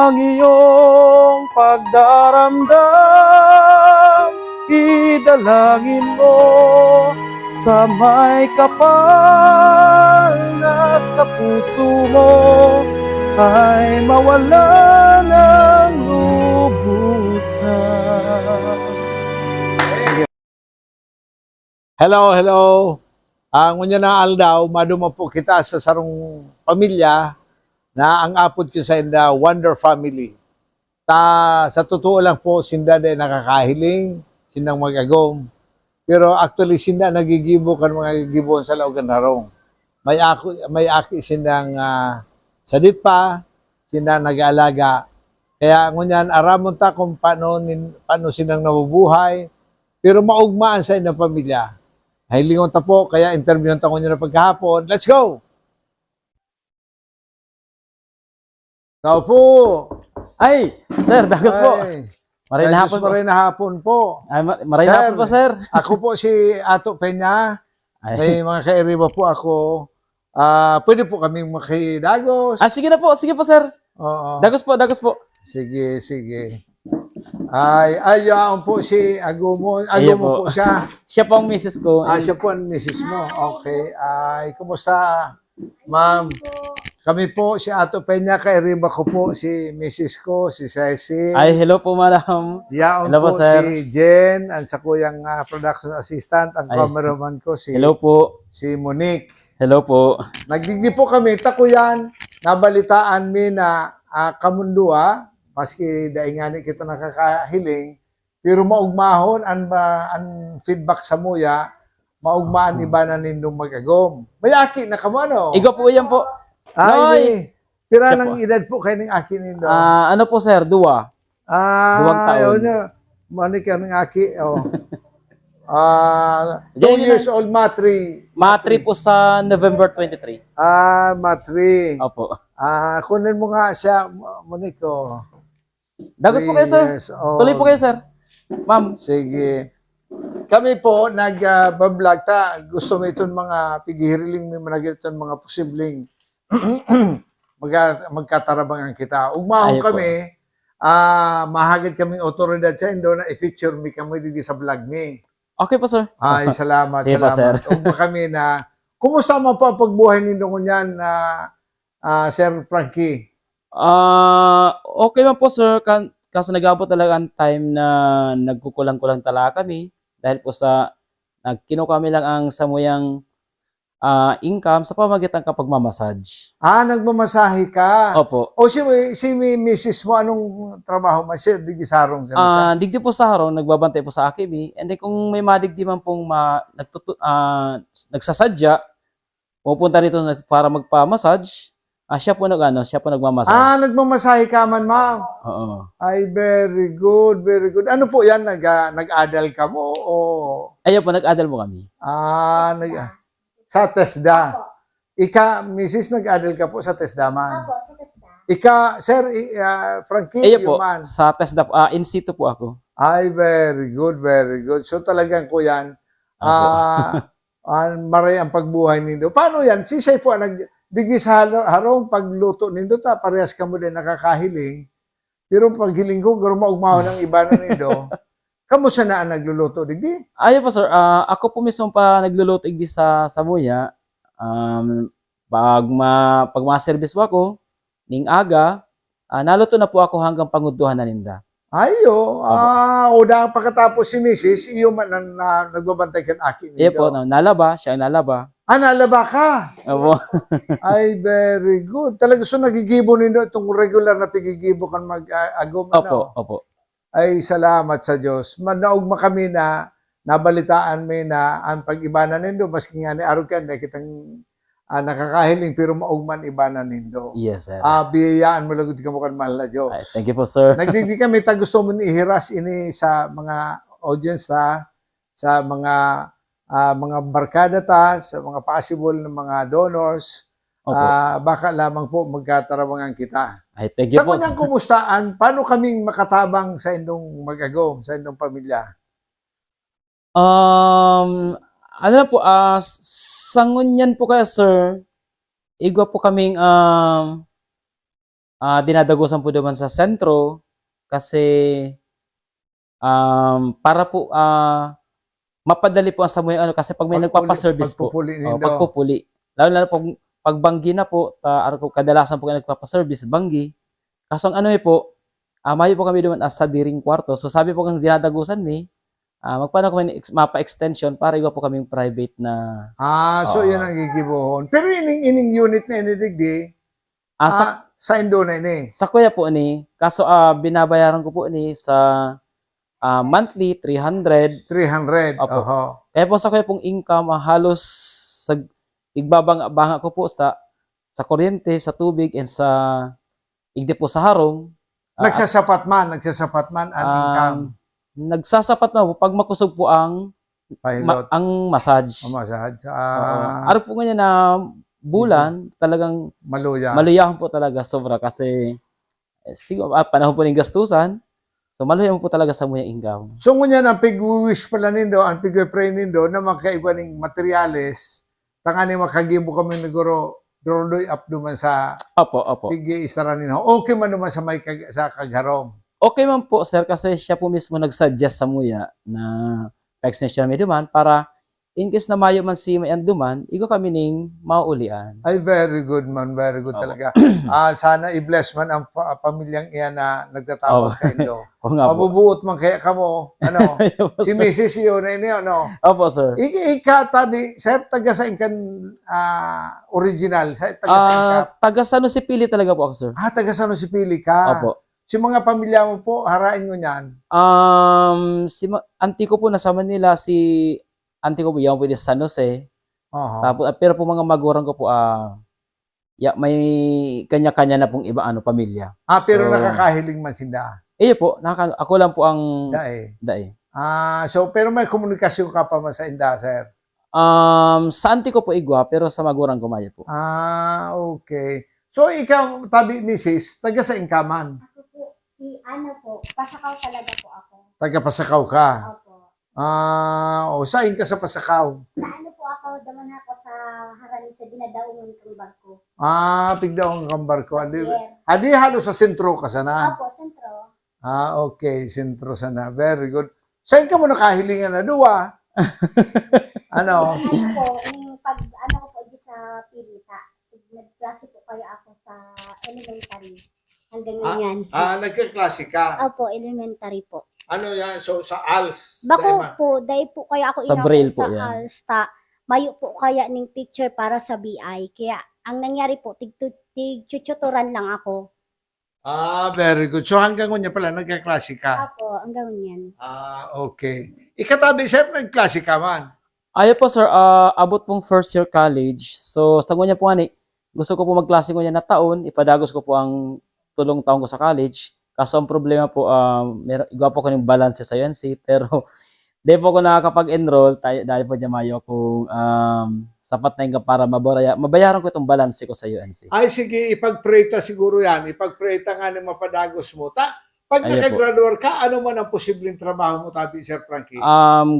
ang iyong pagdaramdam, idalangin mo sa may kapal na sa puso mo ay mawala ng lubusan. Hello, hello. Ang unya na aldaw, maduma po kita sa sarong pamilya na ang apod ko sa inda Wonder Family. Sa totoo lang po, sinda din nakakahiling, sindang magagom. Pero actually, sinda nagigibo kan mga gibon sa laugan harong. May aki sindang sadit pa, sinda nag-aalaga. Kaya ngunyan, aramon ta kung paano sindang nabubuhay, pero maugmaan sa inyong pamilya. Hilingon ta po, kaya interview ta ko nyo na pagkahapon. Let's go! Tao po! Ay, sir, dagos po. Maray na hapon po. Maray na hapon po. Ay, maray na hapon po, sir. Ako po si Ato Peña. Ay. May mga kairiba po ako. Pwede po kaming makidagos. Sige na po, sige po, sir. Oo. Dagos po, dagos po. Sige, sige. Ayaw po si Agumo. Ayaw Agumo po siya. Siya po ang misis ko. Siya po ang misis mo. Okay. Kumusta, ma'am? Kami po, si Ato Peña, kairiba ko po, si misis ko, si Ceci. Ay, hello po, madam. Yaon Hello po po, sir. si Jen, ang sa kuyang production assistant, ang Ay. cameraman ko, Hello po. si Monique. Hello po. Nagdigdi po kami, takuyan, nabalitaan mi na kamundua, maski daingani kita nakakahiling, pero maugmahon ang feedback sa muya, maugmaan iba na nindong magagom. Mayaki na kamo ano? Igo po yan po. Ay, pira Siya ng po. edad po kayo ng aki nindo. Ano po, sir? Duwa. Duwang taon. Ayaw na. Monique ng aki. Oh. 2 Diyan yun years old, matri. Matri po sa November 23. Matri. Opo. Kunin mo nga siya, Monique. Oh. Dagos po kayo, 3 sir. years old. Tuloy po kayo, sir. Ma'am. Sige. Kami po, nag-vlog ta. Gusto mo itong mga pigihiriling, may managit itong mga posibleng magkatarabangan kita. Ugmahon Ayaw po. kami, mahagad kaming otoridad sa Indo na i-feature mi kami dito sa vlog mi. Okay po, sir. Ay, salamat, Sige po, salamat. sir. Ugma kami na, kumusta mo pa pagbuhay ninyo kunyan, Sir Frankie? Okay man po, sir. Kaso nag-abot talaga ang time na nagkukulang-kulang talaga kami dahil po sa nagkino kami lang ang samuyang income sa pamagitan kapag mamassage. Nagmamasahe ka. Opo. O si Mrs. mo, anong trabaho mo? Siya, di sarong siya. Digdi po sa harong, nagbabantay po sa Akimi. And then kung may madigdi man pong nagsasadya, pupunta rito para magpa-massage, siya po nagmamassage. Nagmamasahe ka man, ma'am. Oo. Ay, very good, very good. Ano po yan? Nag-adal ka mo? O, Ayun po, nag-adal mo kami. sa TESDA. Mrs. nag-adal ka po sa TESDA man. Opo, sa TESDA. Sir, Frankie, Ayun po, man. sa TESDA, in situ po ako. Ay, very good, very good. So talagang ko yan, maray ang pagbuhay nindo. Paano yan? Si Say po, digis harong pagluto nindo, parehas ka mo din nakakahiling. Pero paghiling ko, garo maugmahon ng iba na nindo. Kamusta na ang nagluluto, digdi? Ayun po, sir. Ako po mismo pa nagluluto igdi sa Samuya. Pag ma-service po ako, ning aga, naluto na po ako hanggang panguduhan na ninda. Ayo, o dahil pagkatapos si Mrs., iyo man na nagbabantay kan akin Ayun po, nalaba, siya ang nalaba. Nalaba ka. Opo. Ay, very good. Talaga, so nagigibo nindo itong regular na pigigibo kan mag-agom. Opo, opo. Ay, salamat sa Diyos. Naugma kami na nabalitaan mi na ang pag-ibanan nindo, maski nga ni Arukan, na kitang nakakahiling, pero maugman ibanan nindo. Yes, sir. Biyayaan mo lagod ka mo kan mahal na Diyos. Ay, thank you po, sir. Nagdigdi kami, gusto mo ihiras ini sa mga audience sa mga barkada sa mga possible na mga donors. Opo. Baka lamang po magkatarabangan kita. Ay, thank you Sa po. kanyang kumustaan, paano kaming makatabang sa indong magagom, sa indong pamilya? Ano na po, sangon yan po kaya, sir. Igwa po kaming dinadagusan po naman sa sentro kasi para po mapadali po ang samuyan ano kasi pag may nagpapa-service po, Pagpupuli nindo. pagpupuli. Lalo pag banggi na po, kadalasan po kayo nagpapa-service banggi. Kaso ang ano po, mayo po kami duman sa diring kwarto. So sabi po kang dinadagusan mi, magpaano kami mapa-extension para iwa po kaming private na So Oo. yan ang gigibuhon. Pero ining unit na inidigdi, sa sa Indo na ini. sa kuya po ni, kaso binabayaran ko po ni sa monthly 300. 300. Opo. Oho. Kaya po sa kuya pong income, halos sa igbabanga ko po sa kuryente, sa tubig, and sa igdi po sa harong. Nagsasapat man ang income. Nagsasapat na po pag makusog po ang Pilot. ang massage. Massage. Araw po ganyan na bulan, talagang Maluya. maluyahan po talaga sobra kasi siguro panahon po ng gastusan. So maluyahan po talaga sa muyang income. So ngunyan ang pig-wish pala nindo, ang pig-pray nindo na magkaiba ning materyales, tangani makagibo kami naguro dorodoy up duman sa Opo. pig-istara ninyo. Okay man naman sa may sa kagharong. Okay man po sir kasi siya po mismo nag-suggest sa muya na pa-extension may duman para in case na mayo man si may anduman, igo kami ning mauulian. Ay, very good man. Very good Opo. talaga. Sana i-bless man ang pamilyang iyan na nagtatawag Opo. sa Indo. Oo nga po. Mabubuot man kaya kamo. Ano? Si Mrs. yun na ini, ano? Opo sir. Ikatabi, sir, taga sa inkan original. Taga sa inkan. Taga San Jose Pili talaga po ako sir. Taga San Jose Pili ka. Opo. Si mga pamilya mo po, harain mo niyan. Auntie ko po nasa Manila, si auntie ko po yan po sa San Jose. Oho. Tapos pero po mga magulang ko po may kanya-kanya na pong iba pamilya. Pero So, nakakahiling man sinda. po, ako lang po ang Dae. dae. So, pero may komunikasyon ka pa man sa inda, sir. Sa auntie ko po igwa, pero sa magulang ko maya po. Okay. So, ikaw, tabi, Mrs., taga sa Inkaman. Ako po, Pasakaw talaga po ako. Taga Pasakaw ka. Opo. Saan ka sa Pasakaw? Sa po ako, daman ako sa harani sa dinadaungan kang barko. Pigdaong kambar ko. Yes. Adi, halos sa sentro ka sana. Opo, sentro. Okay, sentro sana. Very good. Saan ka mo nakahilingan na duwa? Ano? Po, yung ko po di sa Pilita. Nagklase po kaya ako sa elementary. Hanggang ngayon. Nagkaklase ka. Opo, elementary po. Ano yan? So, sa ALS? Bako po, dahil po kaya ako Sa inako Braille po sa yan. Alsta. Mayo po kaya ning teacher para sa BI. Kaya, ang nangyari po, tig-tutoran lang ako. Very good. So, hanggang ngayon pala, nagkaklase ka. Opo, hanggang yan. Okay. Ikatabi, sir, nagklase ka man. Ayo po sir, abot pong first year college. So sa ngunya po ani, gusto ko po magklase ngunya na taon, ipadagos ko po ang tulong taon ko sa college. Kaso ang problema po, igwa po ko ng balance sa UNC, pero di po ko nakakapag-enroll dahil po mayo kung sapat na yung para mabayaran ko itong balance ko sa UNC. Ay, sige, ipag-pray ta siguro yan. Ipag-pray ta nga ng mapadagos mo. Pag Ayan po. nakagraduate ka, ano man ang posibleng trabaho mo, tabi, Sir Frankie?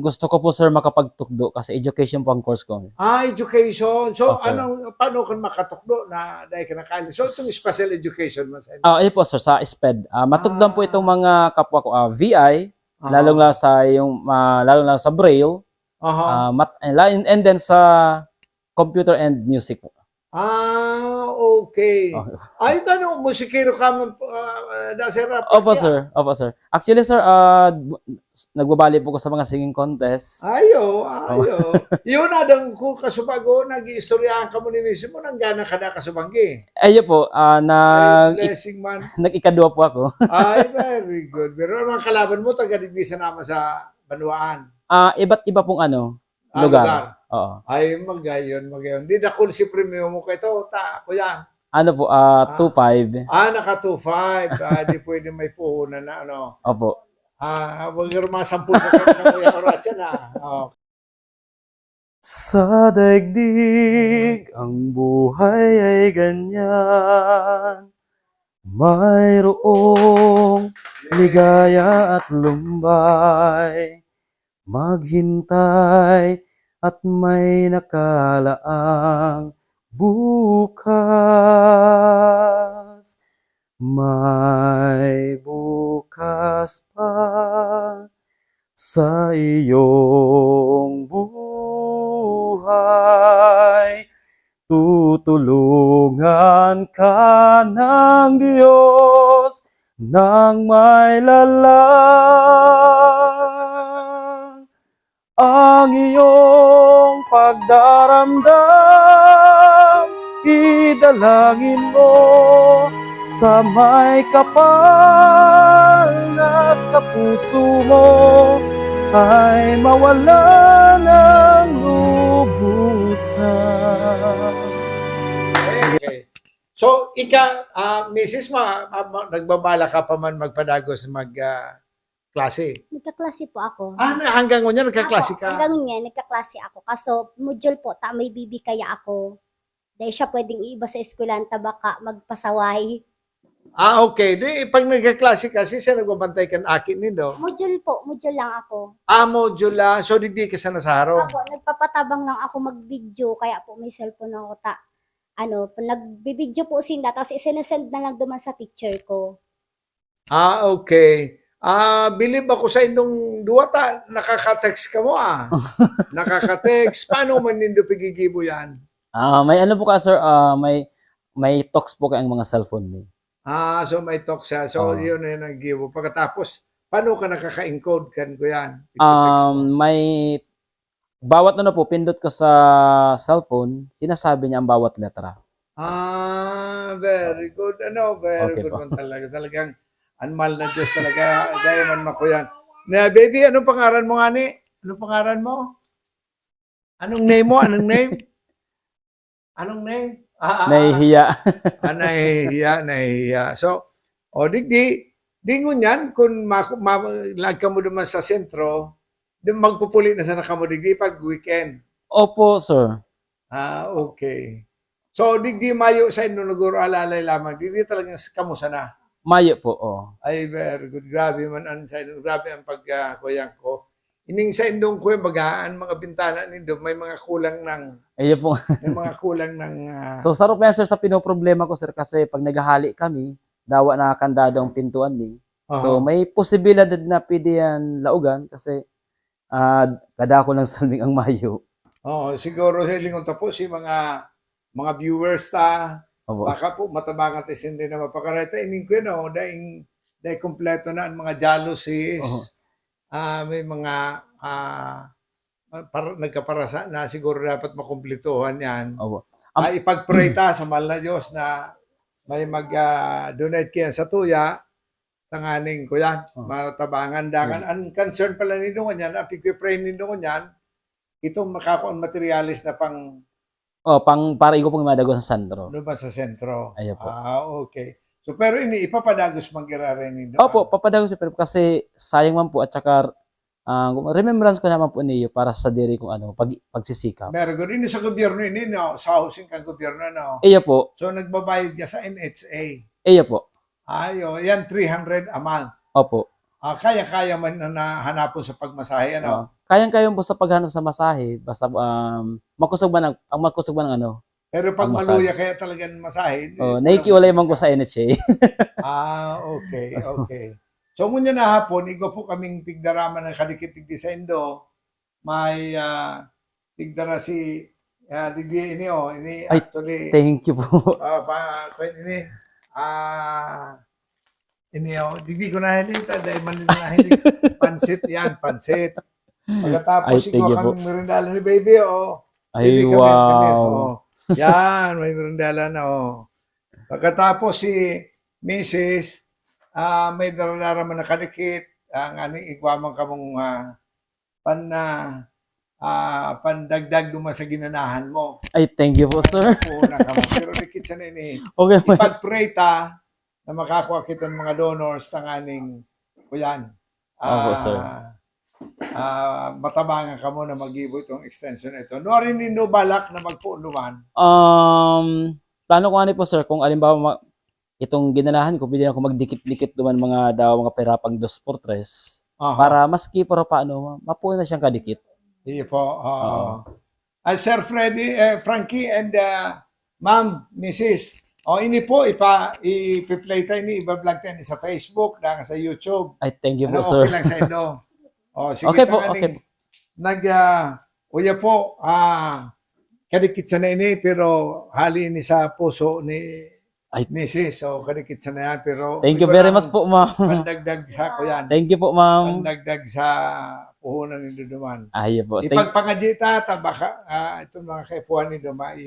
Gusto ko po sir makapagtukdo kasi education po ang course ko. Education. So, sir. paano ka makatukdo na dahil ka nakali? So, itong special education mo sa inyo. Ayun po sir, sa SPED. Matugdan po itong mga kapwa ko, VI, lalong lang sa Braille, and then sa computer and music po. Okay. Ay, tanong, musikero ka man, Sir Frankie? Opo sir. Actually sir, nagbabali po ko sa mga singing contest. Ayo. Yun na, kung kasubago, nag-iistoryahan ka mo ni Missy mo, nang gana ka na kasubanggi. Ayun po, Blessing man. nag-ikadua po ako. Ay, very good. Pero ang mga kalaban mo, taga-digbisan naman sa Banuaan. Iba't iba pong lugar. Lugar. Oo. Ay, magayon. Di dakol si premium mo ko ito. Ako yan. Ano po, 2.5. Naka 2.5. Di pwede may puhunan na, ano. Opo. Wag mga 10 ka kayo sa kuya oras yan, Sa daigdig, ang buhay ay ganyan. Mayroong ligaya at lumbay. Maghintay at may nakalaang bukas. May bukas pa sa iyong buhay. Tutulungan ka ng Diyos nang may lalang. Ang iyong pagdaramdam, idalangin mo sa may kapal na sa puso mo ay mawala ng lubusan. Okay. So, Mrs. nagbabala ka pa man magpadagos klase. Nagkaklase po ako. Hanggang ngayon nagkaklase Ako, ka? hanggang niya, nagkaklase ako. Kaso, module po, may bibi kaya ako. Dahil siya pwedeng iba sa eskwelanta, baka magpasaway. Okay. Di, pag nagkaklase ka, siya nagbabantay ka ng akin nindo. Module po, module lang ako. Module lang. So, di ka sana sa harong. Ako, nagpapatabang lang ako mag-video, kaya po may cellphone ako nagbibideo po sila, tapos isinesend na lang duman sa teacher ko. Okay. Believe ako sa inyong duwata, nakaka-text ka mo Nakaka-text. Paano man nindo pigigibo yan? May ano po ka, sir, may talks po kayong mga cellphone mo. So may talk siya. So, Oo. yun na yung nag-give. Pagkatapos, paano ka nakaka-encode kan ko yan? Iti-text mo. May bawat ano po, pindot ko sa cellphone, sinasabi niya ang bawat letra. Very good. Very Okay good po. man talaga. Talagang anmal na Diyos talaga. Dahil man makuyan. Na, baby, anong pangaran mo nga ni? Anong pangaran mo? Anong name mo? Anong name? Anong name? Nahihiya. Nahihiya. So, dingon yan, kung lag ka mo naman sa sentro, magpupuli na sana ka mo digdi pag weekend. Opo, sir. Okay. So, digdi mayo sa inyo naguro alalay lamang, digdi talagang kamo sana. Mayo po, oh. Ay, very good. Grabe man ang sa inyo. Grabe ang pagkuyang ko. Ining sa indong ko yung bagaan, mga bintana nindo, may mga kulang ng, Ayun po. may mga kulang ng, So, sarap yan, sir, sa pinoproblema ko, sir, kasi pag naghahali kami, dawa na kandado ang pintuan ni. So, may posibilidad na pwede yan laugan kasi kada ko lang salming ang mayo. siguro sa lingon tapos si mga viewers ta, Opo. baka po matabangan tayo hindi na mapakareta. Ining ko yun, dahil kompleto na ang mga jealousies. May mga nagkaparasa na siguro dapat makumplituhan yan. Opo. Ipag-pray ta sa mahal na Diyos na may mag-donate kaya sa tuya, tanganing ko yan, matabangan dangan. Ang concern pala nito ko yan, ang pag-pray nito ko yan, itong makakuan materialis na pang Para iko pong madago sa sentro. ano ba sa sentro? Ayun po. Okay. So pero ini ipapadagos manggirare nito. Opo, papadago siya, pero kasi sayang man po at saka remembrance ko naman po niyo para sa diri kong pagsisikap. Very good. Ini sa gobyerno ini, no? Sa housing kang gobyerno, no? Iyo po. So nagbabayad ka sa NHA. Iyo po. Yan 300 a month. Opo. Kaya man na hanapon sa pagmasahe, ano? Kayang-kayang po sa paghanap sa masahe, basta makusog man ng ano. Pero pag Ang maluya massage. kaya talagang masahe. Naikiwalay man ko sa NHA. Okay. So muna na hapon, igo po kaming pigdarama ng kadikit-digdi sa Indo. May pigdara si digdi ini ini Ay, actually Thank you po. ini digdi ko na hilita dahil man na hilig pansit yan, pansit. Pagkatapos Ay, thank igo you po. kaming merendala ni baby, Ay, Baby, wow. Yan, may merendala na, Pagkatapos si Mrs. May dararaman na kadikit, ang aning igwamang kamong pandagdag duman sa ginanahan mo. Ay, thank you po, sir. Una ka mo. Pero dikit sa nini. Okay. Ipag-pray ta na makakuha kita ng mga donors ng aning kuyan. Opo, sir. Matabangan ka mo na mag-ibo itong extension ito. No rin nindo balak na magpuunuman. Plano ko ani po, sir, kung alimbawa itong ginanahan ko, pwede ako magdikit-dikit duman mga perapang 2x3 para maski para paano mapuno na siyang kadikit. Iyo po. Sir Freddy, Frankie and Ma'am, Mrs. O ini po, i-play tayo ni, iba-vlog tayo ni sa Facebook, na sa YouTube. Ay, thank you po, Ano, sir. okay lang sa inyo. O, sige, Okay po, tanganing. Uya po, kadikit sa na ini, pero hali ni sa puso ni Ay. Mrs. So, kadikit sa na yan, pero Thank you very much po, ma'am. pandagdag sa ko yan. Thank you po, ma'am. Pandagdag sa puhunan ni Duduman. Ay, po. Ipagpangajita, baka itong mga kaipuan ni Duma,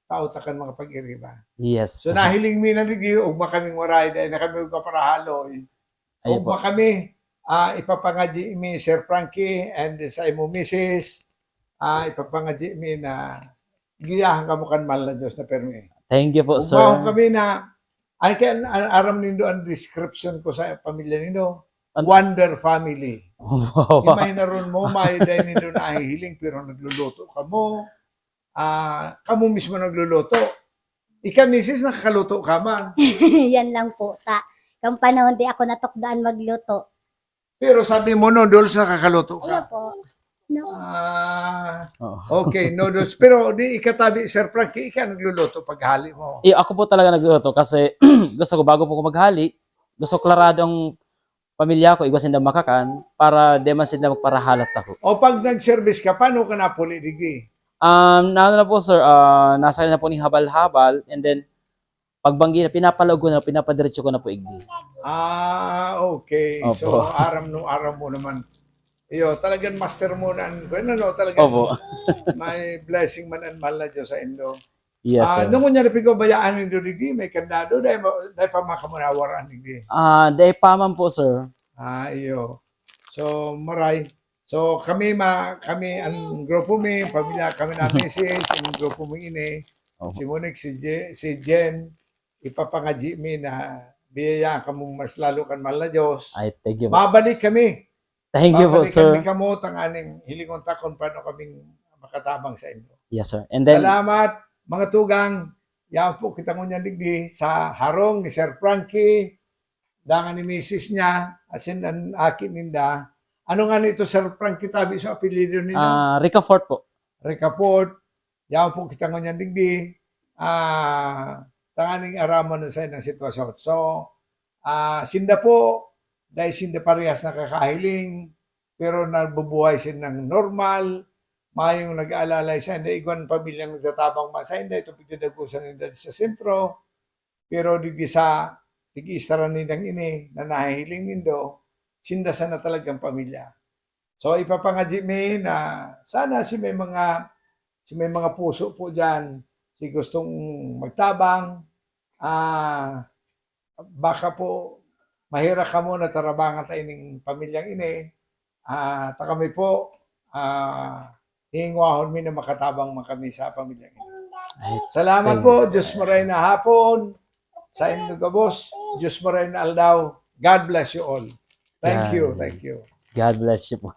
tautakan mga pag-iriba. Yes. So nahiling mi na ligi, ugma kaming waray, dahil na kami ugma Ay, po. ugma kami, ipapangaji mi Sir Frankie and sa imo Mrs. Ipapangaji mi na giyahan kamo kan mahal na Diyos na permi. Thank you po, sir. Ugma kami na, ay kan aram nindo ang description ko sa pamilya nindo. Wonder family. Wow. Himay na ron mo, may dahil nindo na hiling, pero nagluluto ka mo. Kamu mismo nagluluto. Ika, misis, nakakaluto ka man. Yan lang po, ta. Kung panahon di ako natukdaan magluto. Pero sabi mo, noodles, nakakaluto Ano ka. po? No. Oo. Okay, noodles. Pero di ikatabi, Sir Frankie, ika nagluluto paghali mo. Ako po talaga nagluluto kasi gusto ko bago po ko maghali, gusto klarado ang pamilya ko, igwasin na makakan para di man sila magparahalat sa ko. O pag nag-service ka, paano ka napuli, Digi? Na po, sir, nasa na po ni habal-habal, and then pagbanggi na pinapalago na, pinapadiretso ko na po igdi. Okay. Opo. So, aram mo naman. Iyo, talagang master mo na. Ano, talagang Opo. may blessing man ang mahal na Diyos sa Indo. Yes, sir. Nung kunya na pigo bayaan ni Digi, may kandado, dahil pa makamunawaran Digi. Day pa man po, sir. Iyo. So, maray. So, kami ang grupo mi, pamilya kami na misis, ang grupo mi ini, Opo. si Monique, si Jen, ipapangaji mi na biyaya kamong mas lalo kan mahal na Diyos. Ay, thank you po. Mabalik kami. Thank you po, Babalikan sir. mi kamo tanganing hilingon takon paano kaming makatabang sa inyo. Yes, sir. And then, Salamat mga tugang. Yan po kita mo niya digdi sa harong ni Sir Frankie, dangan ni Mrs. niya, asin ang akin ninda. Ano nga nito Sir Frankie tabi sa apelyido nila? Rica Fort po. Recaport. Yan po kita mo niya digdi. Tanganing araman na sa ng sitwasyon. So, sinda po, dahil sinda parehas nakakahiling, pero nabubuhay sila ng normal, mayong nag-aalalay sa hindi, igwan pamilyang nagtatabang masa, hindi, ito pagdadagusan nila sa sentro, pero digi-istara nilang ini, na nahihiling nindo, sinda sana talagang pamilya. So, ipapangaji mi na sana si may mga puso po dyan, si gustong magtabang, baka po mahira ka mo na tarabangan tayo ng pamilyang ini. Kami po, hingwahon mi na makatabang kami sa pamilyang ini. Ay, Salamat po, Diyos maray na hapon, sa inyo gabos, Diyos maray na aldaw. God bless you all. Thank you, thank you. God bless you po.